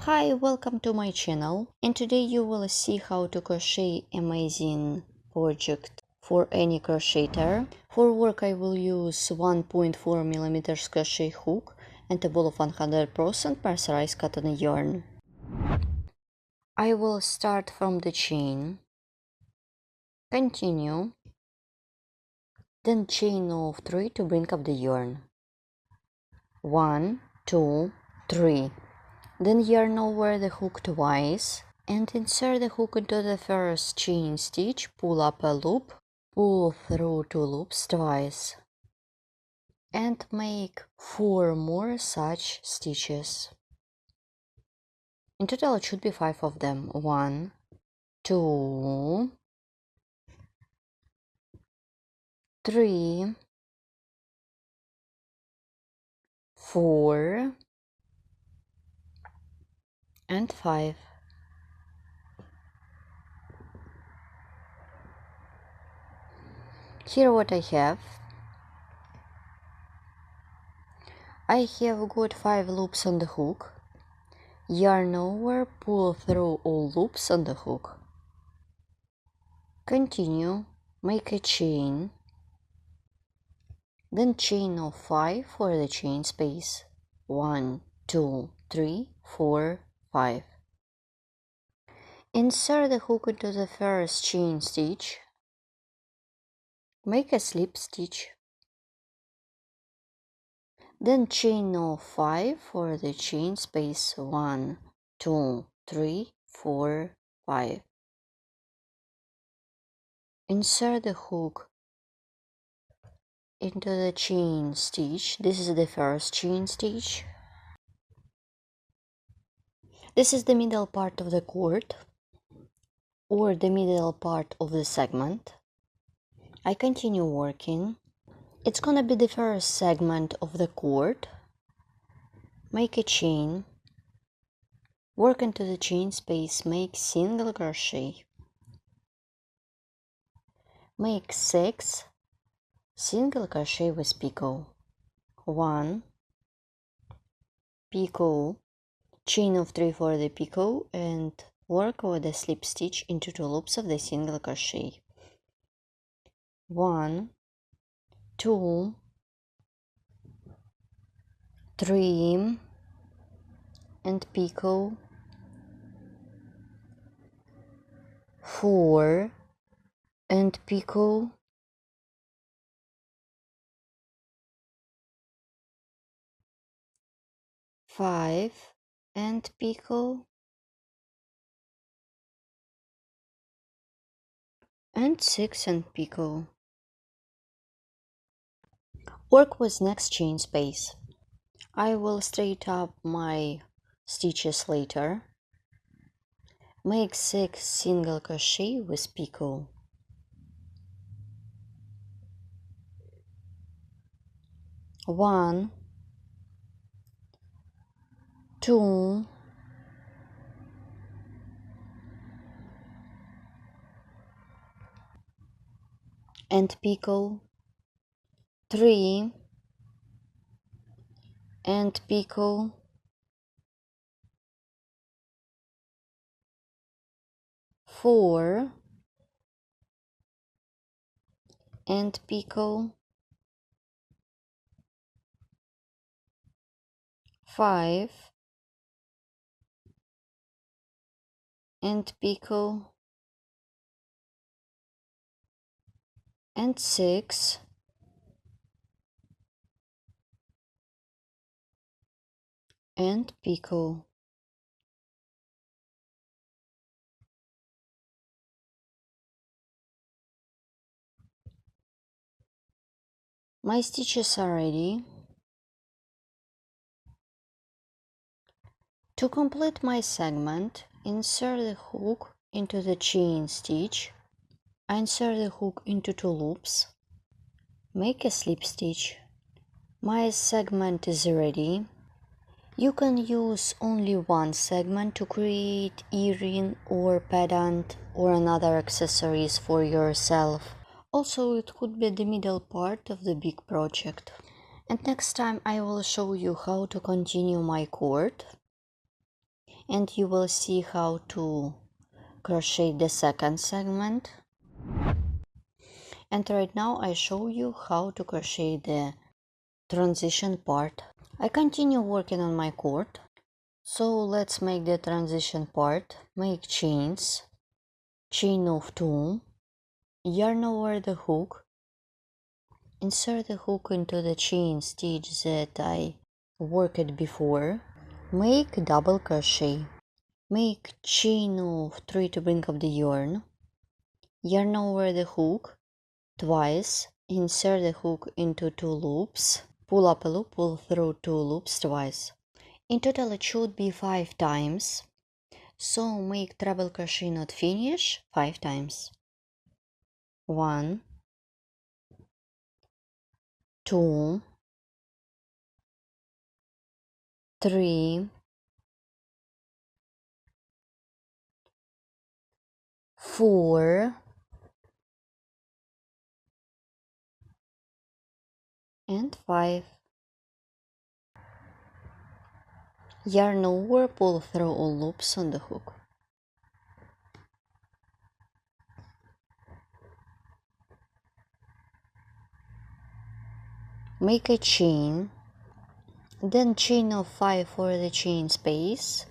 Hi, welcome to my channel, and today you will see how to crochet amazing project for any crocheter. For work I will use 1.4mm crochet hook and a ball of 100% mercerized cotton yarn. I will start from the chain, continue, then chain of 3 to bring up the yarn. 1, 2, 3. Then yarn over the hook twice and insert the hook into the first chain stitch, pull up a loop, pull through 2 loops twice, and make 4 more such stitches. In total it should be 5 of them. 1, 2, 3, 4, and 5. Here what I have. I have got 5 loops on the hook. Yarn over, pull through all loops on the hook. Continue, make a chain, then chain of 5 for the chain space. 1, 2, 3, 4, 5. Insert the hook into the first chain stitch. Make a slip stitch. Then chain of 5 for the chain space. 1, 2, 3, 4, 5. Insert the hook into the chain stitch. This is the first chain stitch. This is the middle part of the cord, or the middle part of the segment. I continue working. It's gonna be the first segment of the cord. Make a chain, work into the chain space, make single crochet, make 6 single crochet with picot. 1 picot, chain of 3 for the picot, and work with a slip stitch into 2 loops of the single crochet. 1, 2, 3, and picot, 4, and picot, 5, and picot, and 6 and picot. Work with next chain space. I will straight up my stitches later. Make 6 single crochet with picot. 1, 2, and picot, 3, and picot, 4, and picot, 5, and picot, and 6, and picot. My stitches are ready. To complete my segment, insert the hook into the chain stitch. I insert the hook into 2 loops. Make a slip stitch. My segment is ready. You can use only one segment to create earring or pendant or another accessories for yourself. Also, it could be the middle part of the big project. And next time I will show you how to continue my cord. and you will see how to crochet the second segment. And right now I show you how to crochet the transition part. I continue working on my cord. So let's make the transition part. Make chains, chain of 2, yarn over the hook, insert the hook into the chain stitch that I worked before, make double crochet, make chain of 3 to bring up the yarn over the hook twice, insert the hook into 2 loops, pull up a loop, pull through 2 loops twice. In total it should be 5 times, so make treble crochet not finish 5 times. 1, 2, 3, 4, and 5. Yarn over, pull through all loops on the hook. Make a chain, then chain of 5 for the chain space,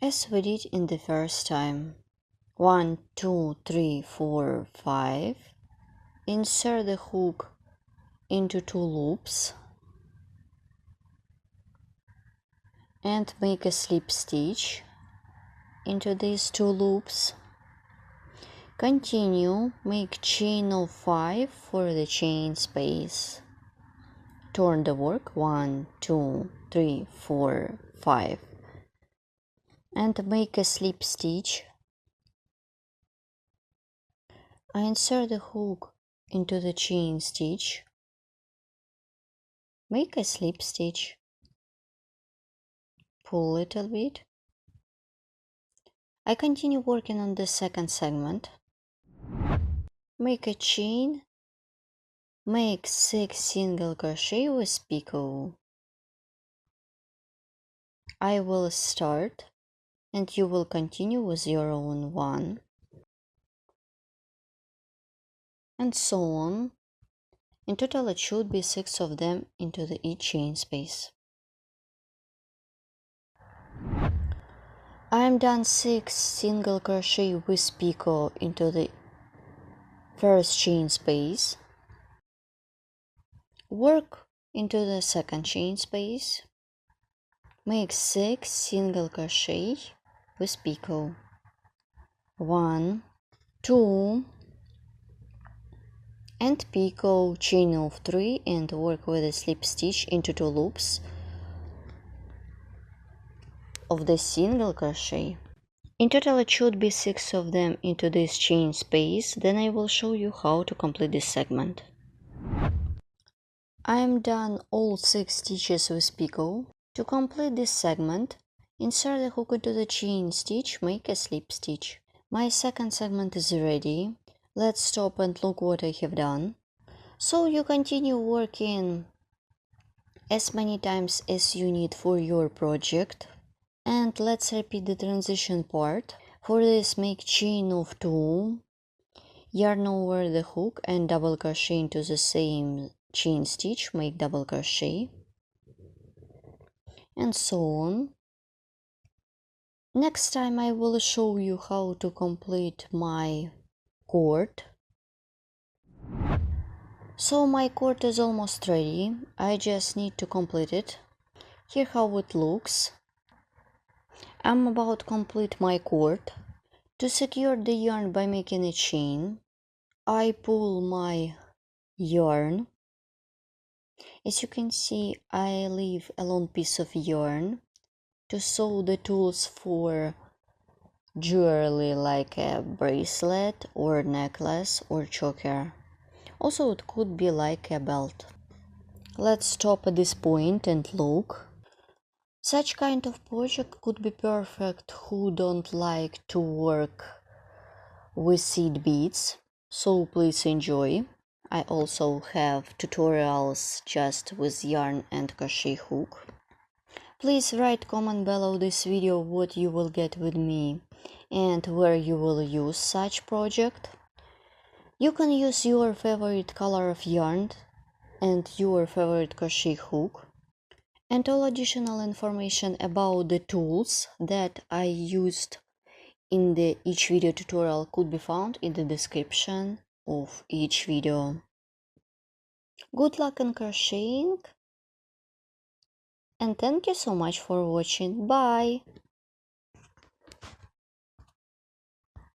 as we did in the first time. 1, 2, 3, 4, 5. Insert the hook into 2 loops and make a slip stitch into these 2 loops. Continue, make chain of 5 for the chain space. Turn the work 1, 2, 3, 4, 5 and make a slip stitch. I insert the hook into the chain stitch, make a slip stitch, pull a little bit. I continue working on the second segment. Make a chain, make 6 single crochet with picot. I will start and you will continue with your own 1 and so on. In total it should be 6 of them into the each chain space. I am done 6 single crochet with picot into the first chain space. Work into the second chain space. Make 6 single crochet with picot. 1, 2, and picot, chain of 3 and work with a slip stitch into 2 loops of the single crochet. In total it should be 6 of them into this chain space. Then I will show you how to complete this segment. I am done all 6 stitches with picot. To complete this segment, insert the hook into the chain stitch, make a slip stitch. My second segment is ready. Let's stop and look what I have done. So you continue working as many times as you need for your project. And let's repeat the transition part. For this, make chain of 2, yarn over the hook and double crochet into the same chain stitch, make double crochet, and so on. Next time I will show you how to complete my cord. So my cord is almost ready. I just need to complete it. Here how it looks. I'm about to complete my cord. To secure the yarn by making a chain, I pull my yarn. As you can see, I leave a long piece of yarn to sew the tools for jewelry like a bracelet or necklace or choker. Also, it could be like a belt. Let's stop at this point and look. Such kind of project could be perfect who don't like to work with seed beads, so please enjoy. I also have tutorials just with yarn and crochet hook. Please write comment below this video what you will get with me and where you will use such project. You can use your favorite color of yarn and your favorite crochet hook. And all additional information about the tools that I used in each video tutorial could be found in the description of each video. Good luck in crocheting, and thank you so much for watching. Bye!